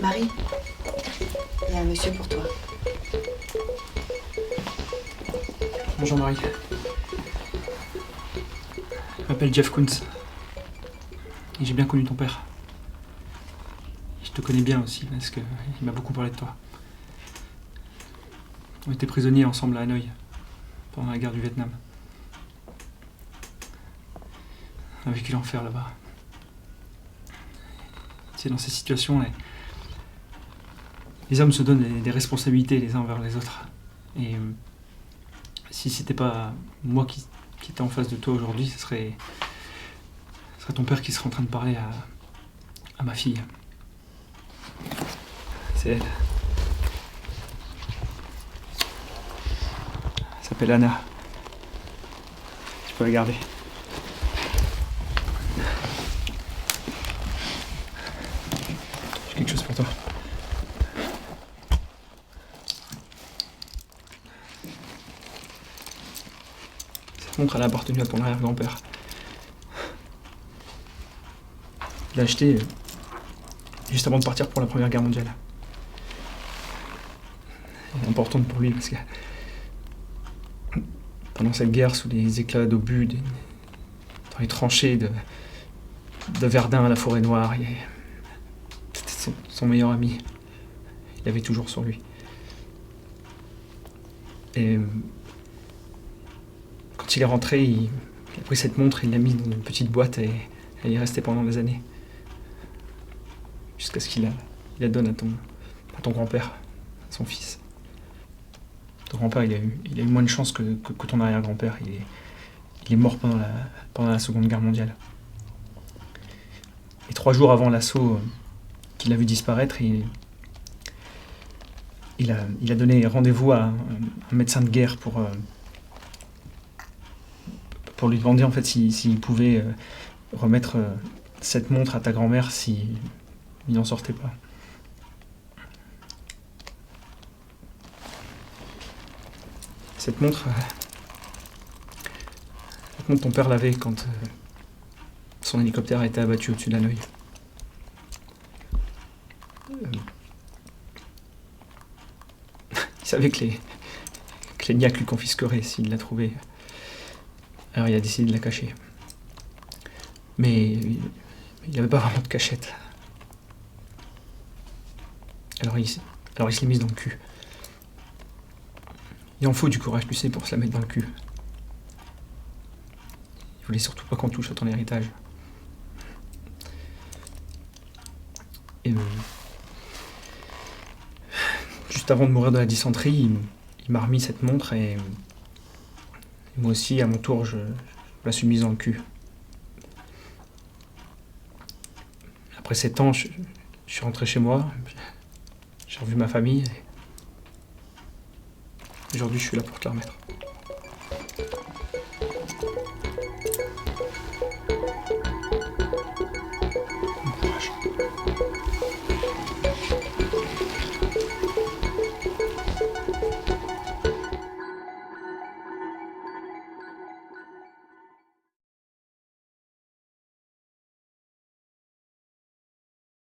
Marie, il y a un monsieur pour toi. Bonjour Marie. Je m'appelle Jeff Koons. Et j'ai bien connu ton père. Je te connais bien aussi, parce qu'il m'a beaucoup parlé de toi. On était prisonniers ensemble à Hanoï, pendant la guerre du Vietnam. On a vécu l'enfer là-bas. Tu sais, dans ces situations, les hommes se donnent des responsabilités les uns envers les autres. Et si c'était pas moi qui était en face de toi aujourd'hui, ce serait ton père qui serait en train de parler à ma fille. C'est elle. Elle s'appelle Anna. Tu peux la garder. J'ai quelque chose pour toi. Cette montre, elle a appartenu à ton arrière-grand-père. Il l'a achetée juste avant de partir pour la Première Guerre mondiale. Elle est importante pour lui parce que pendant cette guerre, sous les éclats d'obus, dans les tranchées de Verdun à la Forêt-Noire, c'était son meilleur ami. Il l'avait toujours sur lui. Et quand il est rentré, il a pris cette montre, il l'a mise dans une petite boîte et elle y est restée pendant des années. Jusqu'à ce qu'il la donne à ton grand-père, à son fils. Ton grand-père, il a eu moins de chance que ton arrière-grand-père. Il est mort pendant la Seconde Guerre mondiale. Et 3 jours avant l'assaut qu'il a vu disparaître, il a donné rendez-vous à un médecin de guerre pour lui demander en fait s'il pouvait remettre cette montre à ta grand-mère s'il n'en sortait pas. Cette montre, ton père l'avait quand son hélicoptère a été abattu au-dessus d'Hanoï. Il savait que les niaques lui confisqueraient s'il la trouvait. Alors il a décidé de la cacher. Mais il n'avait pas vraiment de cachette. Alors il se l'est mise dans le cul. Il en faut du courage, tu sais, pour se la mettre dans le cul. Il voulait surtout pas qu'on touche à ton héritage. Et juste avant de mourir de la dysenterie, il m'a remis cette montre et moi aussi, à mon tour, je la suis mise dans le cul. Après 7 ans, je suis rentré chez moi, j'ai revu ma famille et aujourd'hui je suis là pour te la remettre.